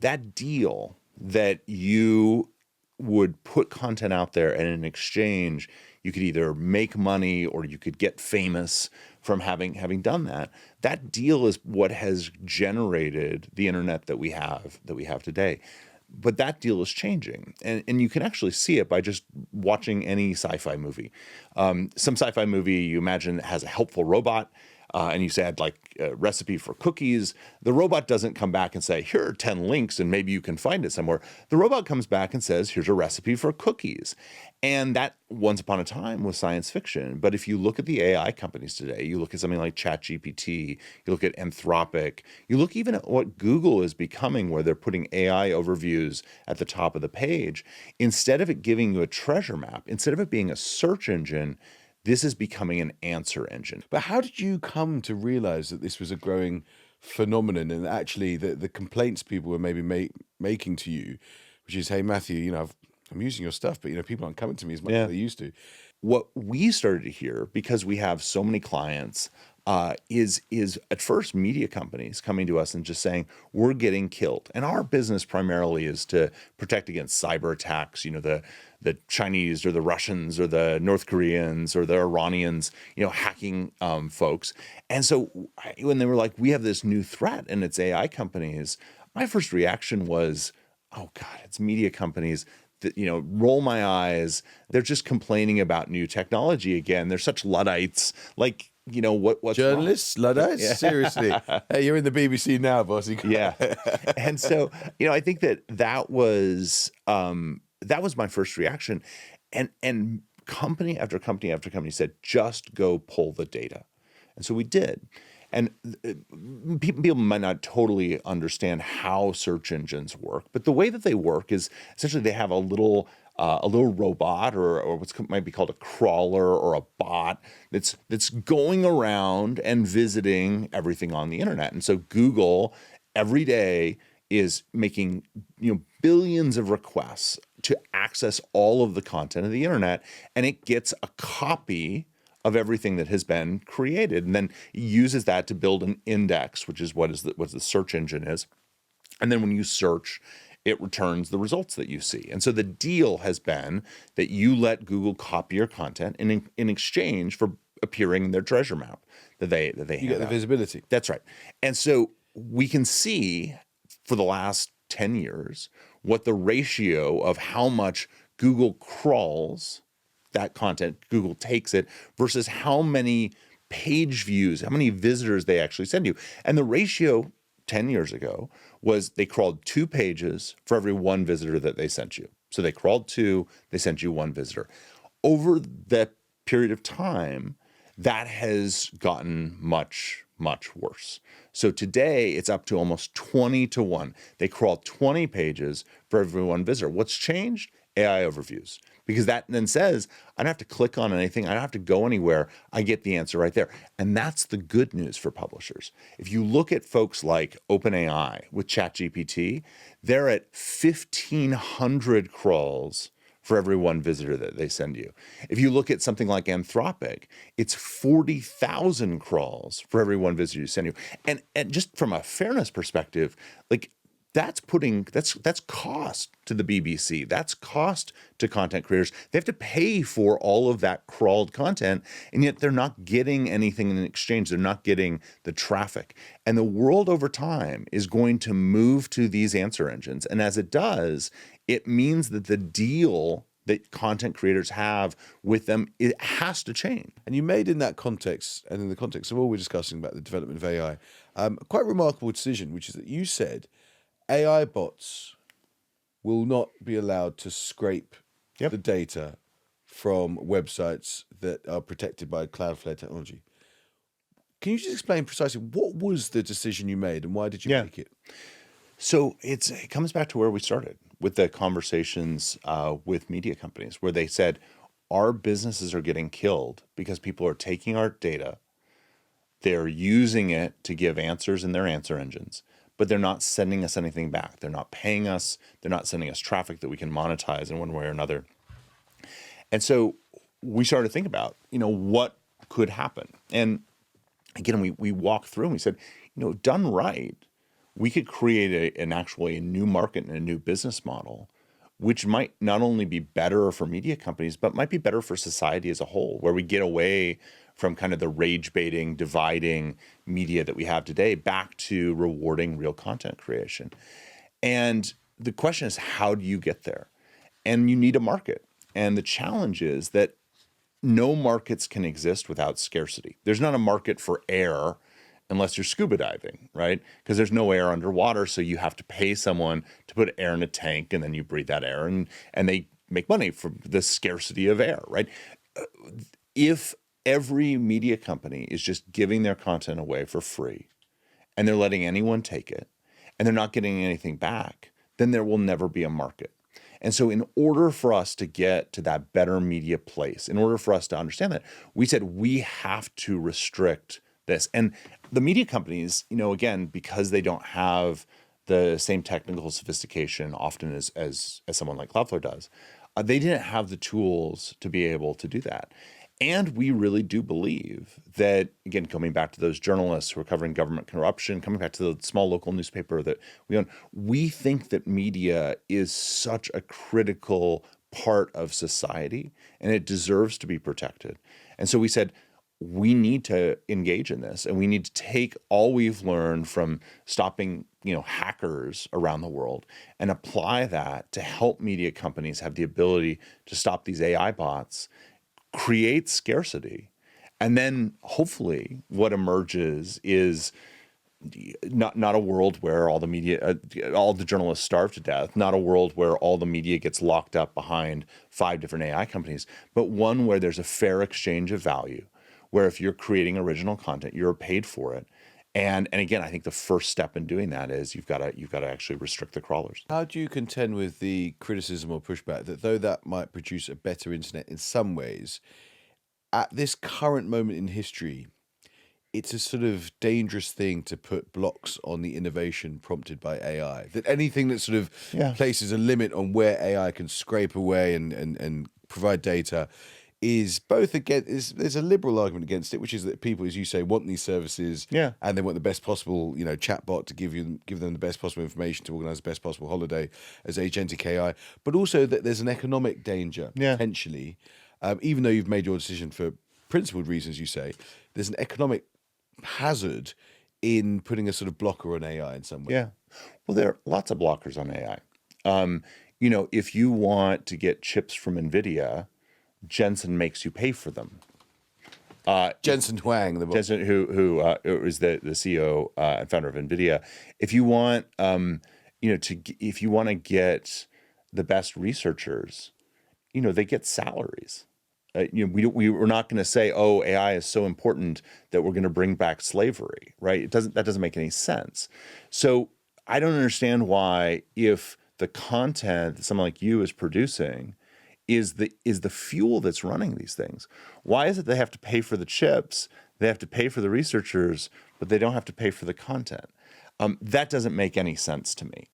that deal that you would put content out there, and in exchange, you could either make money or you could get famous from having done that. That deal is what has generated the internet that we have today. But that deal is changing, and you can actually see it by just watching any sci-fi movie. Some sci-fi movie you imagine has a helpful robot, and you said like a recipe for cookies. The robot doesn't come back and say, here are 10 links and maybe you can find it somewhere. The robot comes back and says, here's a recipe for cookies. And that once upon a time was science fiction. But if you look at the AI companies today, you look at something like ChatGPT, you look at Anthropic, you look even at what Google is becoming, where they're putting AI overviews at the top of the page. Instead of it giving you a treasure map, instead of it being a search engine, this is becoming an answer engine. But how did you come to realize that this was a growing phenomenon, and actually the complaints people were maybe making to you, which is, hey, Matthew, I'm using your stuff, but people aren't coming to me as much as they used to. What we started to hear, because we have so many clients, is at first media companies coming to us and just saying, we're getting killed. And our business primarily is to protect against cyber attacks, the Chinese or the Russians or the North Koreans or the Iranians, hacking folks. And so when they were like, we have this new threat and it's AI companies, my first reaction was, oh God, it's media companies. Roll my eyes. They're just complaining about new technology again. They're such Luddites. Like, what's journalists, wrong? Luddites? Yeah. Seriously. Hey, you're in the BBC now, boss. Yeah. And so, I think that was my first reaction. And company after company after company said, just go pull the data. And so we did. And people might not totally understand how search engines work, but the way that they work is essentially they have a little robot or what might be called a crawler or a bot that's going around and visiting everything on the internet. And so Google every day is making billions of requests to access all of the content of the internet, and it gets a copy of everything that has been created, and then uses that to build an index, which is what the search engine is. And then when you search, it returns the results that you see. And so the deal has been that you let Google copy your content, and in exchange for appearing in their treasure map that they you get the visibility. That's right. And so we can see for the last 10 years what the ratio of how much Google crawls that content, Google takes it, versus how many page views, how many visitors they actually send you. And the ratio 10 years ago was they crawled 2 pages for every 1 visitor that they sent you. So they crawled 2, they sent you 1 visitor. Over that period of time, that has gotten much, much worse. So today it's up to almost 20 to 1. They crawl 20 pages for every 1 visitor. What's changed? AI overviews. Because that then says, I don't have to click on anything. I don't have to go anywhere. I get the answer right there. And that's the good news for publishers. If you look at folks like OpenAI with ChatGPT, they're at 1,500 crawls for every 1 visitor that they send you. If you look at something like Anthropic, it's 40,000 crawls for every 1 visitor you send you. And just from a fairness perspective, like, that's cost to the BBC. That's cost to content creators. They have to pay for all of that crawled content, and yet they're not getting anything in exchange. They're not getting the traffic. And the world over time is going to move to these answer engines. And as it does, it means that the deal that content creators have with them, it has to change. And you made in that context, and in the context of what we're discussing about the development of AI, a quite remarkable decision, which is that you said AI bots will not be allowed to scrape the data from websites that are protected by Cloudflare technology. Can you just explain precisely what was the decision you made and why did you make it? So it comes back to where we started with the conversations with media companies, where they said, our businesses are getting killed because people are taking our data, they're using it to give answers in their answer engines, but they're not sending us anything back. They're not paying us. They're not sending us traffic that we can monetize in one way or another. And so we started to think about, what could happen. And again, we walked through and we said, done right, we could create a new market and a new business model, which might not only be better for media companies, but might be better for society as a whole, where we get away from kind of the rage baiting, dividing media that we have today back to rewarding real content creation. And the question is, how do you get there? And you need a market. And the challenge is that no markets can exist without scarcity. There's not a market for air unless you're scuba diving, right? Because there's no air underwater, so you have to pay someone to put air in a tank, and then you breathe that air, and they make money from the scarcity of air, right? If every media company is just giving their content away for free, and they're letting anyone take it, and they're not getting anything back, then there will never be a market. And so in order for us to get to that better media place, in order for us to understand that, we said we have to restrict this. And the media companies, again, because they don't have the same technical sophistication often as someone like Cloudflare does, they didn't have the tools to be able to do that. And we really do believe that, again, coming back to those journalists who are covering government corruption, coming back to the small local newspaper that we own, we think that media is such a critical part of society, and it deserves to be protected. And so we said, we need to engage in this, and we need to take all we've learned from stopping, hackers around the world and apply that to help media companies have the ability to stop these AI bots, create scarcity, and then hopefully what emerges is not a world where all the media, all the journalists starve to death, not a world where all the media gets locked up behind 5 different AI companies, but one where there's a fair exchange of value, where if you're creating original content, you're paid for it. And again, I think the first step in doing that is you've got to actually restrict the crawlers. How do you contend with the criticism or pushback that though that might produce a better internet in some ways, at this current moment in history, it's a sort of dangerous thing to put blocks on the innovation prompted by AI? That anything that sort of places a limit on where AI can scrape away and provide data is both there's a liberal argument against it, which is that people, as you say, want these services, and they want the best possible, chatbot to give them the best possible information to organize the best possible holiday as agentic AI, but also that there's an economic danger potentially, even though you've made your decision for principled reasons, you say there's an economic hazard in putting a sort of blocker on AI in some way. Yeah, well, there are lots of blockers on AI. If you want to get chips from NVIDIA, Jensen makes you pay for them. Jensen Huang, who is the CEO and founder of NVIDIA. If you want, if you want to get the best researchers, they get salaries. We're not going to say, oh, AI is so important that we're going to bring back slavery, right? That doesn't make any sense. So I don't understand why, if the content that someone like you is producing is the fuel that's running these things, why is it they have to pay for the chips, they have to pay for the researchers, but they don't have to pay for the content? That doesn't make any sense to me.